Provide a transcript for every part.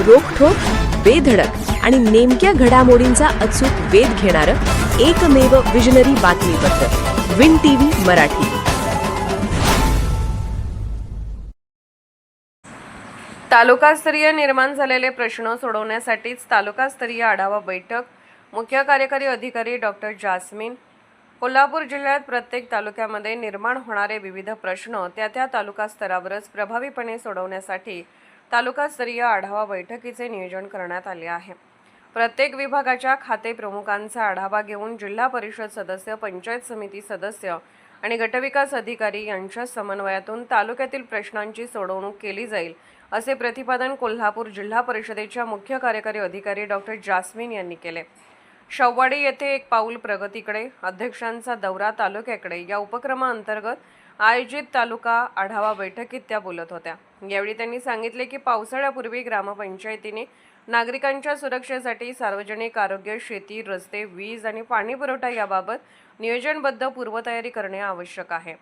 रोखठोक, बेधडक आणि नेमक्या घडामोडींचा अचूक वेध घेणारं एकमेव विजनरी बातमीपत्र विन टीव्ही मराठी. तालुकास्तरीय निर्माण झालेले प्रश्न सोडवण्यासाठीच तालुकास्तरीय आढावा बैठक. मुख्य कार्यकारी अधिकारी डॉक्टर जास्मिन. कोल्हापूर जिल्ह्यात प्रत्येक तालुक्यामध्ये निर्माण होणारे विविध प्रश्न त्या तालुका स्तरावरच प्रभावीपणे सोडवण्यासाठी तालुकास्तरीय आढावा बैठकीचे नियोजन करण्यात आले आहे. प्रत्येक विभागाच्या खाते प्रमुखांचा आढावा घेऊन जिल्हा परिषद सदस्य, पंचायत समिती सदस्य आणि गटविकास अधिकारी यांच्या समन्वयातून तालुक्यातील प्रश्नांची सोडवणूक केली जाईल, असे प्रतिपादन कोल्हापूर जिल्हा परिषदेच्या मुख्य कार्यकारी अधिकारी डॉक्टर जास्मिन यांनी केले. शववाडी येथे एक पाऊल प्रगतीकडे, अध्यक्षांचा दौरा तालुक्याकडे या उपक्रमाअंतर्गत आयोजित तालुका आढावा बैठकीत त्या बोलत होत्या. यावेळी त्यांनी सांगितले की पावसाळ्यापूर्वी ग्रामपंचायतीने नागरिकांच्या सुरक्षेसाठी सार्वजनिक आरोग्य, शेती, रस्ते, वीज आणि पाणी पुरवठा याबाबत नियोजनबद्ध पूर्वतयारी करणे आवश्यक आहे.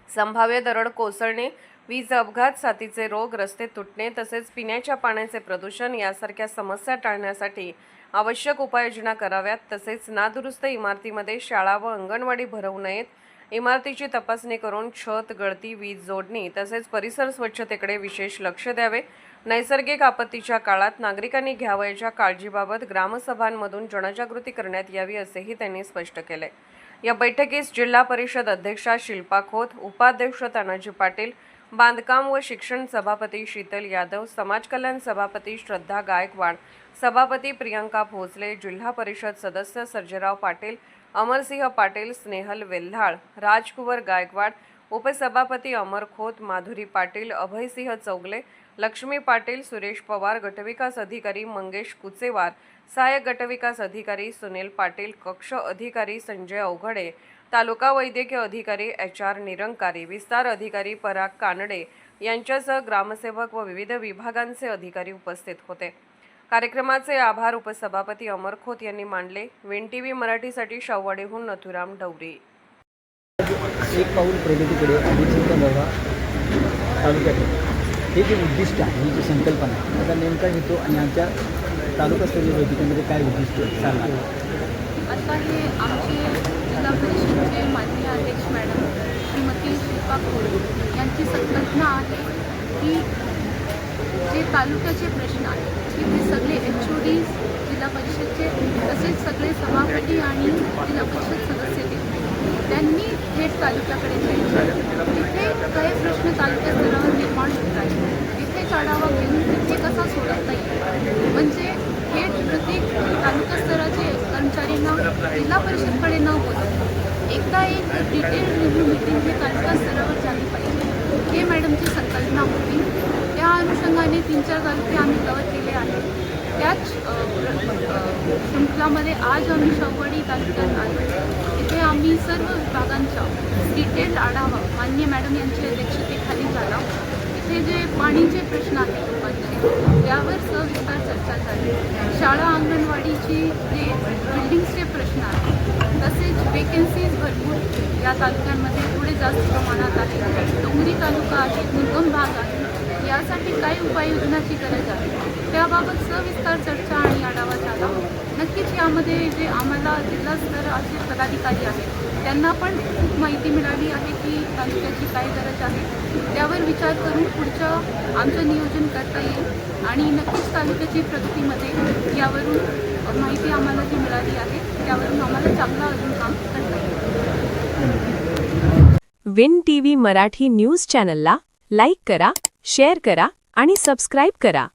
संभाव्य दरड कोसळणे, वीज अपघात, साथीचे रोग, रस्ते तुटणे तसेच पिण्याच्या पाण्याचे प्रदूषण यासारख्या समस्या टाळण्यासाठी आवश्यक उपाययोजना कराव्यात. तसेच नादुरुस्त इमारतीमध्ये शाळा व अंगणवाडी भरवू नयेत. इमारतीची तपासणी करून छत, गळती, वीज जोडणी तसेच परिसर स्वच्छतेकडे विशेष लक्ष द्यावे. नैसर्गिक आपत्तीच्या काळात नागरिकांनी घ्यावयाच्या काळजीबाबत ग्रामसभांमधून जनजागृती करण्यात यावी, असेही त्यांनी स्पष्ट केले. या बैठकीस जिल्हा परिषद अध्यक्षा शिल्पा खोत, उपाध्यक्ष तानाजी पाटील, बांधकाम व शिक्षण सभापती शीतल यादव, समाज कल्याण सभापती श्रद्धा गायकवाड, सभापती प्रियंका भोसले, जिल्हा परिषद सदस्य सर्जेराव पाटील, अमरसिंह पाटील, स्नेहल वेल्हाळ, राजकुवर गायकवाड, उपसभापती अमर खोत, माधुरी पाटील, अभयसिंह चौगले, लक्ष्मी पाटील, सुरेश पवार, गटविकास अधिकारी मंगेश कुचेवार, सहाय्यक गटविकास अधिकारी सुनील पाटील, कक्ष अधिकारी संजय अवघडे, तालुका वैद्यकीय अधिकारी HR निरंकारी, विस्तार अधिकारी पराग कानडे यांच्यासह ग्रामसेवक व विविध विभागांचे अधिकारी उपस्थित होते. कार्यक्रमाचे आभार उपसभापती अमर खोत यांनी मानले. विन टीव्ही मराठीसाठी शववाडीहून नथुराम डवरी. एक पाऊल प्रगतीकडे अभिचिंता दौरा तालुक्याकडे, हे जे उद्दिष्ट आहे, ही जी संकल्पना आहे, त्याचा नेमका हेतू आणि आमच्या तालुकास्तरीय बैठकीमध्ये काय उद्दिष्ट सांगणार? आता हे आमचे जिल्हा परिषदेचे माननीय अध्यक्ष मॅडम श्रीमती शिल्पा खोत यांची संकल्पना आहे की जे तालुक्याचे प्रश्न आहेत की ते सगळे HOD जिल्हा परिषदचे तसेच सगळे सभापती आणि जिल्हा परिषद सदस्य त्यांनी थेट तालुक्याकडे जायचे. तिथे काही प्रश्न तालुका स्तरावर निर्माण होत आहेत, तिथेच आढावा घेऊन तिथे कसा सोडवता येईल, म्हणजे थेट प्रत्येक तालुका स्तराचे कर्मचाऱ्यांना जिल्हा परिषदकडे न बोलत एकदा एक डिटेल रिव्ह्यू मीटिंग हे तालुका स्तरावर झाली पाहिजे, हे मॅडमची संकल्पना होती. त्या अनुषंगाने 3-4 तालुके आम्ही कव्हर केले आहेत. त्याच शृंखलामध्ये आज आम्ही शववाडी तालुक्यात आलो. इथे आम्ही सर्व विभागांचा डिटेल आढावा माननीय मॅडम यांच्या अध्यक्षतेखाली झाला. इथे जे पाणीचे प्रश्न आहेत लोकांचे त्यावर सविस्तर चर्चा झाली. शाळा, अंगणवाडीची जे बिल्डिंग्सचे प्रश्न आहेत, तसेच वेकेन्सीज भरपूर या तालुक्यांमध्ये थोडे जास्त प्रमाणात आहेत. डोंगरी तालुका आहे, दुर्गम भाग आहे, यासाठी काय उपाययोजनाची गरज आहे त्याबाबत सविस्तर चर्चा आणि आढावा झाला. नक्कीच यामध्ये जे आम्हाला जिल्हा स्तराचे पदाधिकारी आहेत त्यांना पण खूप माहिती मिळाली आहे की तालुक्याची काय गरज आहे. त्यावर विचार करून पुढचं आमचं नियोजन करता येईल आणि नक्कीच तालुक्याची प्रगतीमध्ये यावरून माहिती आम्हाला जी मिळाली आहे त्यावरून आम्हाला चांगलं अजून काम करता येईल. विन टीव्ही मराठी न्यूज चॅनलला लाईक करा, शेअर करा आणि सबस्क्राईब करा.